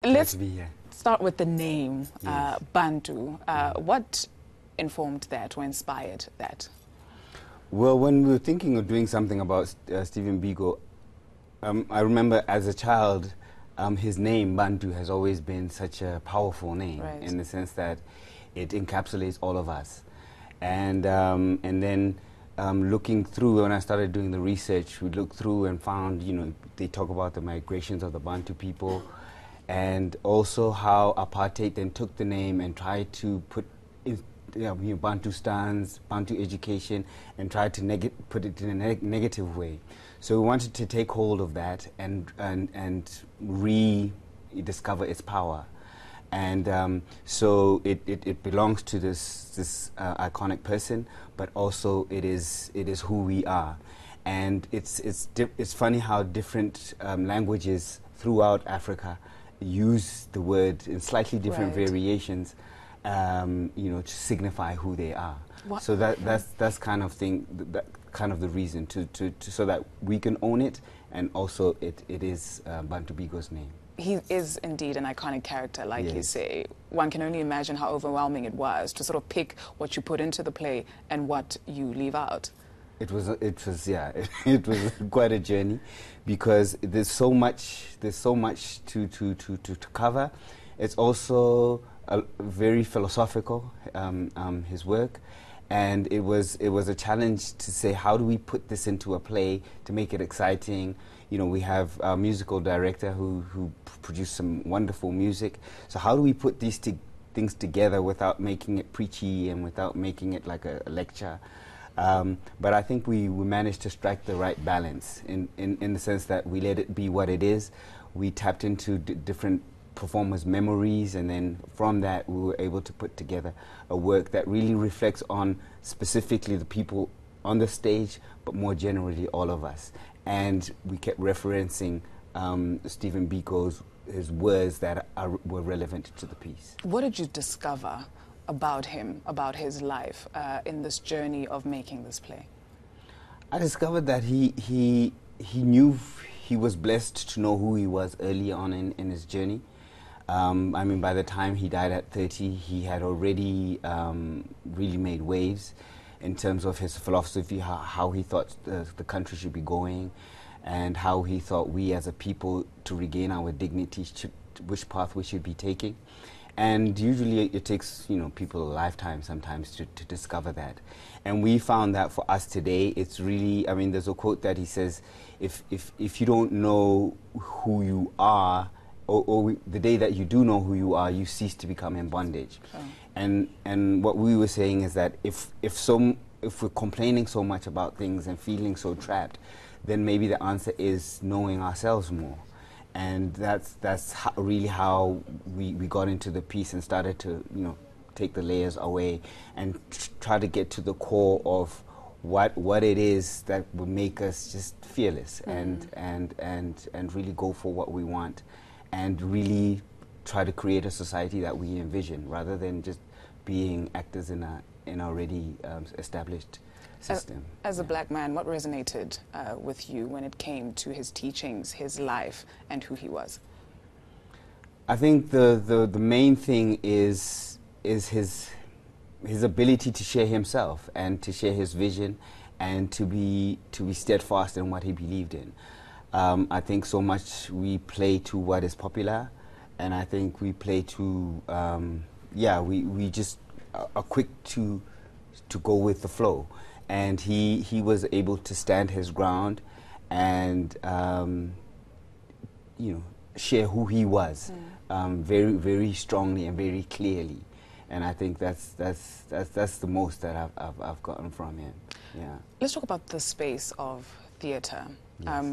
Let's to be here. start with the name, Yes. Bantu. What informed that or inspired that? Well, when we were thinking of doing something about Stephen Biko, I remember as a child, his name, Bantu, has always been such a powerful name Right. in the sense that it encapsulates all of us. And then looking through, when I started doing the research, we looked through and found, they talk about the migrations of the Bantu people and also how apartheid then took the name and tried to put Bantu stands, Bantu education, and tried to put it in a negative way. So we wanted to take hold of that and rediscover its power. And so it belongs to this iconic person, but also it is who we are. And it's funny how different languages throughout Africa use the word in slightly different Right. variations, to signify who they are. What- So that's kind of thing, that kind of the reason to so that we can own it, and also it is Bantu Biko's name. He is indeed an iconic character, like you Yes. say. One can only imagine how overwhelming it was to sort of pick what you put into the play and what you leave out. It was it was quite a journey, because there's so much to cover. It's also very philosophical, his work, and it was a challenge to say, how do we put this into a play to make it exciting? We have a musical director who produced some wonderful music. So how do we put these things together without making it preachy and without making it like a lecture? But I think we managed to strike the right balance in the sense that we let it be what it is. We tapped into different performers' memories, and then from that we were able to put together a work that really reflects on specifically the people on the stage, but more generally all of us. And we kept referencing Stephen Biko's his words that were relevant to the piece. What did you discover about him, about his life, in this journey of making this play? I discovered that he knew he was blessed to know who he was early on in his journey. I mean, by the time he died at 30, he had already really made waves in terms of his philosophy, how he thought the country should be going, and how he thought we as a people, to regain our dignity, which path we should be taking. And usually it takes people a lifetime sometimes to discover that. And we found that for us today, it's really, I mean, there's a quote that he says, if you don't know who you are, or the day that you do know who you are, you cease to become in bondage. Oh. And what we were saying is that if we're complaining so much about things and feeling so trapped, then maybe the answer is knowing ourselves more. And that's really how we got into the piece and started to take the layers away and try to get to the core of what it is that would make us just fearless and really go for what we want, and really try to create a society that we envision, rather than just being actors in an already established system. As a black man, what resonated with you when it came to his teachings, his life, and who he was? I think the main thing is his ability to share himself and to share his vision, and to be steadfast in what he believed in. I think so much we play to what is popular, and I think we play to we just are quick to go with the flow. And he was able to stand his ground and share who he was very, very strongly and very clearly. And I think that's the most that I've gotten from him. Yeah. Let's talk about the space of theatre. Yes.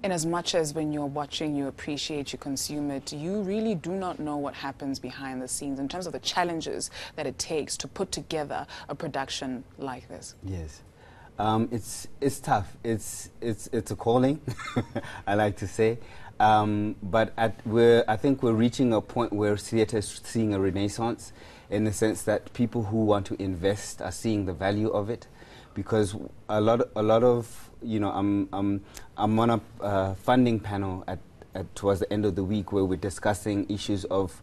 In as much as when you're watching, you appreciate, you consume it, you really do not know what happens behind the scenes in terms of the challenges that it takes to put together a production like this. Yes. It's tough. It's a calling, I like to say. But I think we're reaching a point where theatre is seeing a renaissance, in the sense that people who want to invest are seeing the value of it, because a lot of I'm on a funding panel towards the end of the week where we're discussing issues of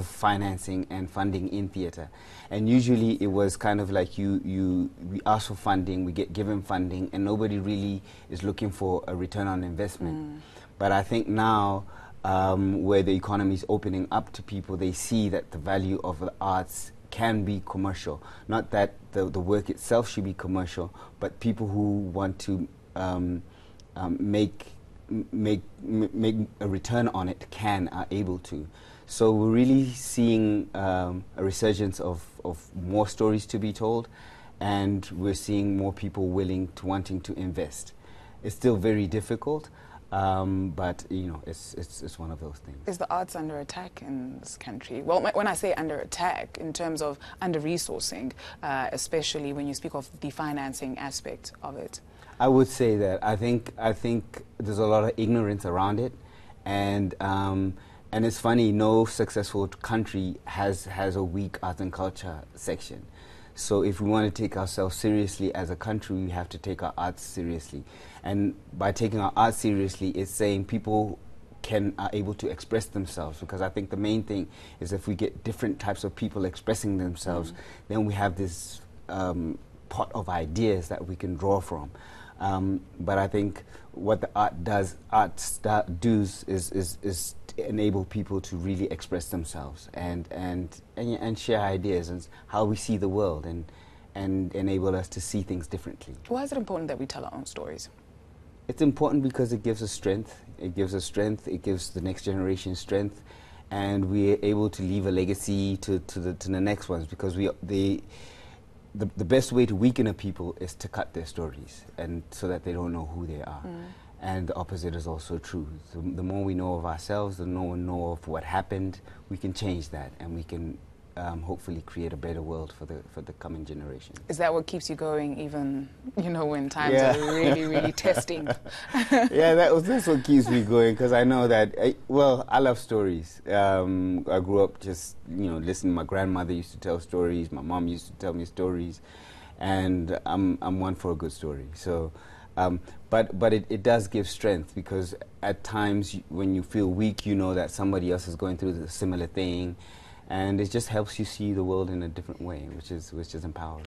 financing and funding in theatre. And usually it was kind of like we ask for funding, we get given funding, and nobody really is looking for a return on investment. But I think now, where the economy is opening up to people, they see that the value of the arts can be commercial. Not that the work itself should be commercial, but people who want to make a return on it are able to. So we're really seeing a resurgence of more stories to be told, and we're seeing more people wanting to invest. It's still very difficult, but it's one of those things. Is the arts under attack in this country? Well, when I say under attack, in terms of under-resourcing, especially when you speak of the financing aspect of it. I would say that I think there's a lot of ignorance around it, and it's funny, no successful country has a weak art and culture section. So if we want to take ourselves seriously as a country, we have to take our arts seriously. And by taking our arts seriously, it's saying people are able to express themselves, because I think the main thing is if we get different types of people expressing themselves, then we have this pot of ideas that we can draw from. But I think what the arts does is enable people to really express themselves and share ideas and how we see the world, and enable us to see things differently. Why is it important that we tell our own stories? It's important because it gives us strength. It gives us strength. It gives the next generation strength, and we're able to leave a legacy to the next ones, because the best way to weaken a people is to cut their stories, and so that they don't know who they are. And the opposite is also true. The more we know of ourselves, the more we know of what happened, we can change that, and we can hopefully create a better world for the coming generation. Is that what keeps you going, even when times are really, really testing? Yeah, that's what keeps me going, because I know that I love stories. I grew up just listening. My grandmother used to tell stories. My mom used to tell me stories, and I'm one for a good story. So. But it does give strength, because at times when you feel weak, you know that somebody else is going through the similar thing, and it just helps you see the world in a different way, which is empowering.